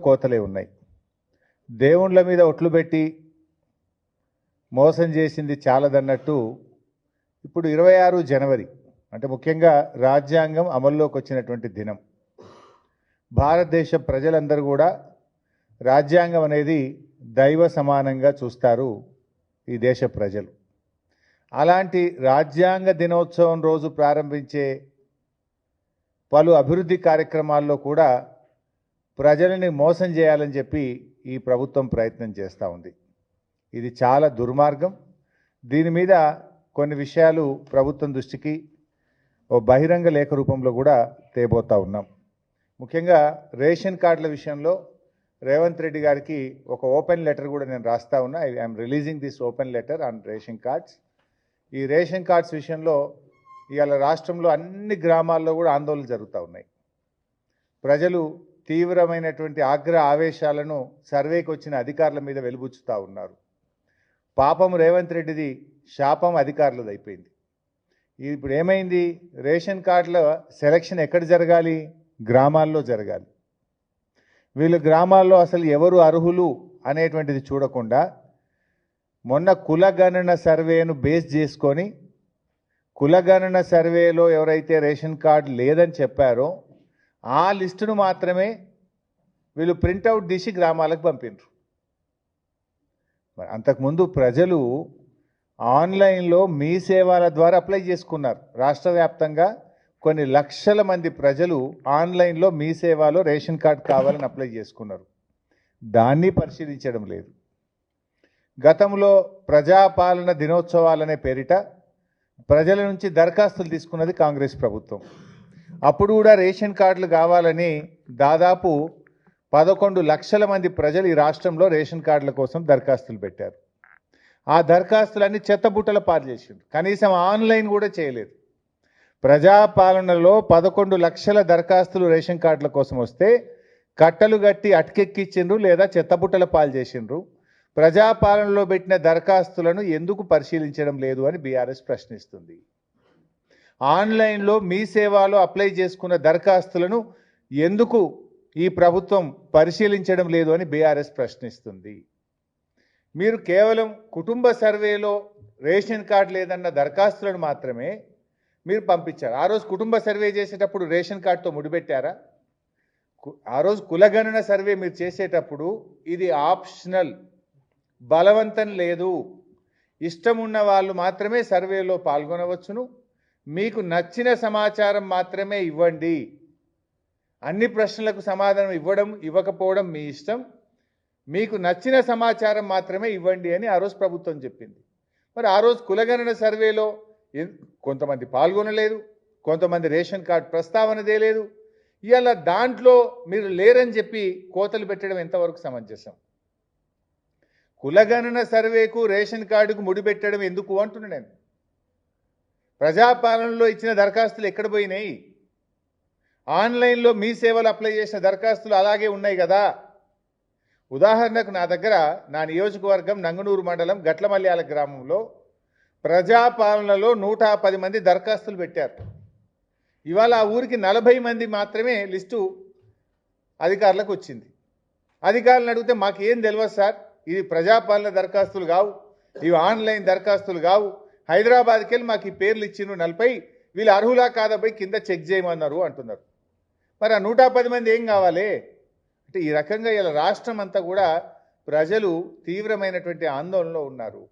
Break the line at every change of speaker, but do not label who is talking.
కోతలే ఉన్నాయి. దేవుళ్ళ మీద ఒట్లు పెట్టి మోసం చేసింది చాలదన్నట్టు ఇప్పుడు 26 జనవరి అంటే ముఖ్యంగా రాజ్యాంగం అమల్లోకి వచ్చినటువంటి దినం. భారతదేశ ప్రజలందరూ కూడా రాజ్యాంగం అనేది దైవ సమానంగా చూస్తారు ఈ దేశ ప్రజలు. అలాంటి రాజ్యాంగ దినోత్సవం రోజు ప్రారంభించే పలు అభివృద్ధి కార్యక్రమాల్లో కూడా ప్రజలని మోసం చేయాలని చెప్పి ఈ ప్రభుత్వం ప్రయత్నం చేస్తూ ఉంది. ఇది చాలా దుర్మార్గం. దీని మీద కొన్ని విషయాలు ప్రభుత్వం దృష్టికి ఓ బహిరంగ లేఖ రూపంలో కూడా తేబోతా ఉన్నాం. ముఖ్యంగా రేషన్ కార్డుల విషయంలో రేవంత్ రెడ్డి గారికి ఒక ఓపెన్ లెటర్ కూడా నేను రాస్తా ఉన్నా. I'm releasing this open letter on ration cards. ఈ రేషన్ కార్డ్స్ విషయంలో ఇవాళ రాష్ట్రంలో అన్ని గ్రామాల్లో కూడా ఆందోళనలు జరుగుతూ ఉన్నాయి. ప్రజలు తీవ్రమైనటువంటి ఆవేశాలను సర్వేకి వచ్చిన అధికారుల మీద వెలుబుచ్చుతూ ఉన్నారు. పాపం రేవంత్ రెడ్డిది, శాపం అధికారులది అయిపోయింది. ఇప్పుడు ఏమైంది? రేషన్ కార్డుల సెలక్షన్ ఎక్కడ జరగాలి? గ్రామాల్లో జరగాలి. వీళ్ళు గ్రామాల్లో అసలు ఎవరు అర్హులు అనేటువంటిది చూడకుండా మొన్న కులగణన సర్వేను బేస్ చేసుకొని కులగణన సర్వేలో ఎవరైతే రేషన్ కార్డు లేదని చెప్పారో ఆ లిస్టును మాత్రమే వీళ్ళు ప్రింటౌట్ తీసి గ్రామాలకు పంపినారు. మరి అంతకుముందు ప్రజలు ఆన్లైన్లో మీ సేవల ద్వారా అప్లై చేసుకున్నారు. రాష్ట్ర వ్యాప్తంగా కొన్ని లక్షల మంది ప్రజలు ఆన్లైన్లో మీ సేవలో రేషన్ కార్డు కావాలని అప్లై చేసుకున్నారు. దాన్ని పరిశీలించడం లేదు. గతంలో ప్రజాపాలన దినోత్సవాలనే పేరిట ప్రజల నుంచి దరఖాస్తులు తీసుకున్నది కాంగ్రెస్ ప్రభుత్వం. అప్పుడు కూడా రేషన్ కార్డులు కావాలని దాదాపు 11 లక్షల మంది ప్రజలు ఈ రాష్ట్రంలో రేషన్ కార్డుల కోసం దరఖాస్తులు పెట్టారు. ఆ దరఖాస్తులన్నీ చెత్తబుట్టల పాలు చేసిండ్రు. కనీసం ఆన్లైన్ కూడా చేయలేదు. ప్రజాపాలనలో 11 లక్షల దరఖాస్తులు రేషన్ కార్డుల కోసం వస్తే కట్టలు కట్టి అటకెక్కిచ్చిండ్రు లేదా చెత్తబుట్టల పాలు చేసిండ్రు. ప్రజాపాలనలో పెట్టిన దరఖాస్తులను ఎందుకు పరిశీలించడం లేదు అని బీఆర్ఎస్ ప్రశ్నిస్తుంది. ఆన్లైన్లో మీ సేవలో అప్లై చేసుకున్న దరఖాస్తులను ఎందుకు ఈ ప్రభుత్వం పరిశీలించడం లేదు అని బీఆర్ఎస్ ప్రశ్నిస్తుంది. మీరు కేవలం కుటుంబ సర్వేలో రేషన్ కార్డు లేదన్న దరఖాస్తులను మాత్రమే మీరు పంపించారు. ఆ రోజు కుటుంబ సర్వే చేసేటప్పుడు రేషన్ కార్డుతో ముడిపెట్టారా? ఆ రోజు కులగణన సర్వే మీరు చేసేటప్పుడు ఇది ఆప్షనల్, బలవంతం లేదు. ఇష్టం ఉన్న వాళ్ళు మాత్రమే సర్వేలో పాల్గొనవచ్చును. మీకు నచ్చిన సమాచారం మాత్రమే ఇవ్వండి. అన్ని ప్రశ్నలకు సమాధానం ఇవ్వకపోవడం మీ ఇష్టం. మీకు నచ్చిన సమాచారం మాత్రమే ఇవ్వండి అని ఆ రోజు ప్రభుత్వం చెప్పింది. మరి ఆ రోజు కులగణన సర్వేలో కొంతమంది పాల్గొనలేదు, కొంతమంది రేషన్ కార్డు ప్రస్తావనదే లేదు. ఇవాళ దాంట్లో మీరు లేరని చెప్పి కోతలు పెట్టడం ఎంతవరకు సమంజసం? కులగణన సర్వేకు రేషన్ కార్డుకు ముడిపెట్టడం ఎందుకు అంటున్నా నేను. ప్రజాపాలనలో ఇచ్చిన దరఖాస్తులు ఎక్కడ పోయినాయి? ఆన్లైన్లో మీ సేవలు అప్లై చేసిన దరఖాస్తులు అలాగే ఉన్నాయి కదా. ఉదాహరణకు నా దగ్గర నా నియోజకవర్గం నంగనూరు మండలం గట్లమల్యాల గ్రామంలో ప్రజాపాలనలో 110 మంది దరఖాస్తులు పెట్టారు. ఇవాళ ఆ ఊరికి 40 మంది మాత్రమే లిస్టు అధికారులకు వచ్చింది. అధికారులను అడిగితే మాకేం తెలియదు సార్, ఇది ప్రజాపాలన దరఖాస్తులు కావు, ఇవి ఆన్లైన్ దరఖాస్తులు కావు, హైదరాబాద్కి వెళ్ళి మాకు ఈ పేర్లు ఇచ్చిండ్రు 40, వీళ్ళు అర్హులా కాదా పోయి కింద చెక్ చేయమన్నారు అంటున్నారు. మరి ఆ 110 మంది ఏం కావాలి అంటే ఈ రకంగా ఇలా రాష్ట్రం అంతా కూడా ప్రజలు తీవ్రమైనటువంటి ఆందోళనలో ఉన్నారు.